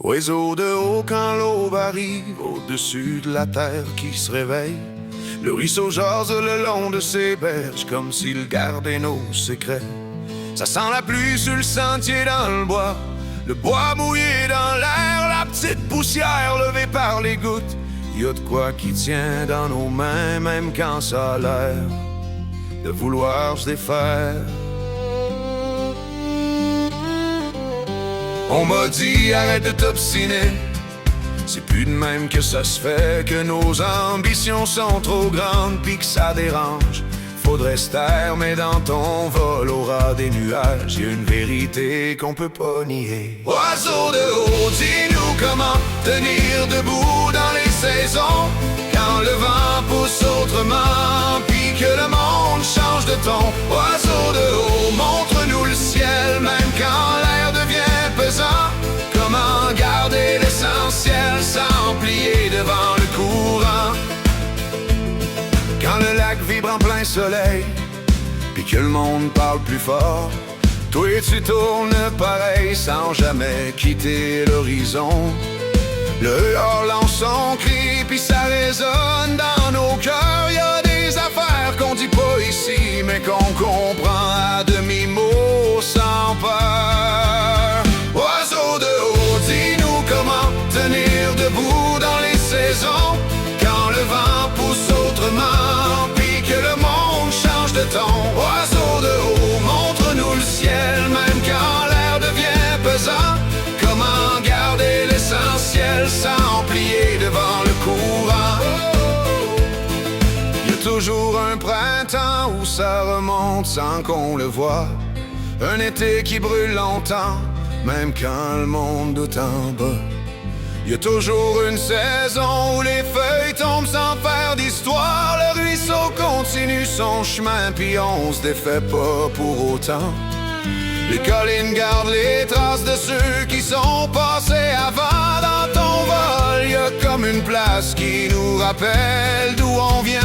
Oiseau de haut quand l'aube arrive, au-dessus de la terre qui se réveille. Le ruisseau jase le long de ses berges, comme s'il gardait nos secrets. Ça sent la pluie sur le sentier dans le bois mouillé dans l'air, la petite poussière levée par les gouttes. Y a de quoi qui tient dans nos mains, même quand ça a l'air de vouloir se défaire. On m'a dit arrête de t'obstiner, c'est plus de même que ça se fait, que nos ambitions sont trop grandes pis que ça dérange. Faudrait se taire, mais dans ton vol aura des nuages, y'a une vérité qu'on peut pas nier. Oiseau de haut, dis-nous comment tenir debout dans les saisons, quand le vent pousse autrement, puis que le monde change de ton. Oiseau de haut, montre-nous le ciel, même quand l'air devient pesant. Comment garder l'essentiel sans plier devant le courant. Quand le lac vibre en plein soleil, puis que le monde parle plus fort, toi tu tournes pareil sans jamais quitter l'horizon. Le hors lance son cri, puis ça résonne dans nos cœurs. Y'a des affaires qu'on dit pas ici, mais qu'on comprend à demi-mot sans peur. Oiseau de haut, dis-nous comment tenir debout dans les saisons, quand le vent pousse autrement, puis que le monde change de ton. Oiseau de haut, montre-nous le ciel, même quand l'air devient pesant. Comment garder l'essentiel sans plier devant le courant. Y a toujours un printemps où ça remonte sans qu'on le voie, un été qui brûle longtemps, même quand le monde doute en bas. Y a toujours une saison où les feuilles tombent sans faire d'histoire. Le ruisseau continue son chemin, puis on se défait pas pour autant. Les collines gardent les traces de ceux qui sont passés avant. Dans ton vol, y a comme une place qui nous rappelle d'où on vient.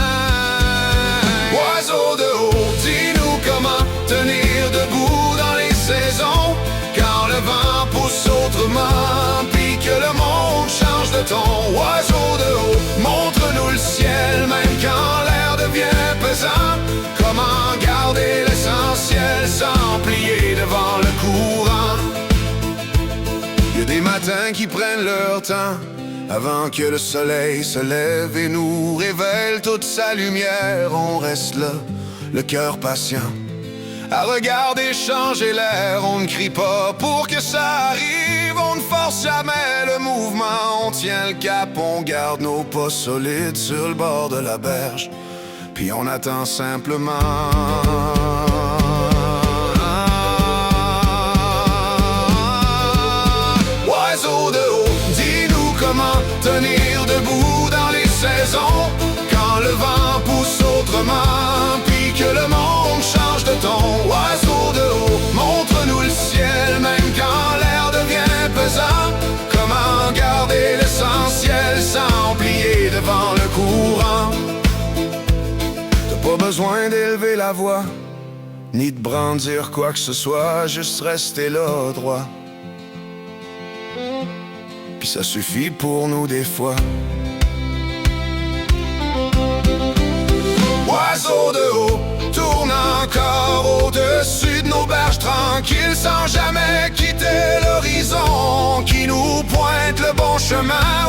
Oiseau de haut, dis-nous comment tenir debout dans les saisons, quand le vent pousse autrement, puis que le monde change de ton. Oiseau de haut, montre-nous le ciel, même quand l'air devient pesant. Comment garder l'essentiel sans plier devant le courant. Y a des matins qui prennent leur temps avant que le soleil se lève et nous révèle toute sa lumière. On reste là, le cœur patient, à regarder changer l'air. On ne crie pas pour que ça arrive, on ne force jamais le mouvement. On tient le cap, on garde nos pas solides sur le bord de la berge, puis on attend simplement. Oiseau de haut, dis-nous comment tenir debout dans les saisons, quand le vent pousse autrement, puis que le monde change de ton. Oiseau de haut, montre-nous le ciel, même quand l'air devient pesant. Comment garder l'essentiel sans plier devant le courant. Pas besoin d'élever la voix, ni de brandir quoi que ce soit, juste rester là droit. Puis ça suffit pour nous des fois. Oiseau de haut, tourne encore au-dessus de nos berges tranquilles, sans jamais quitter l'horizon qui nous pointe le bon chemin.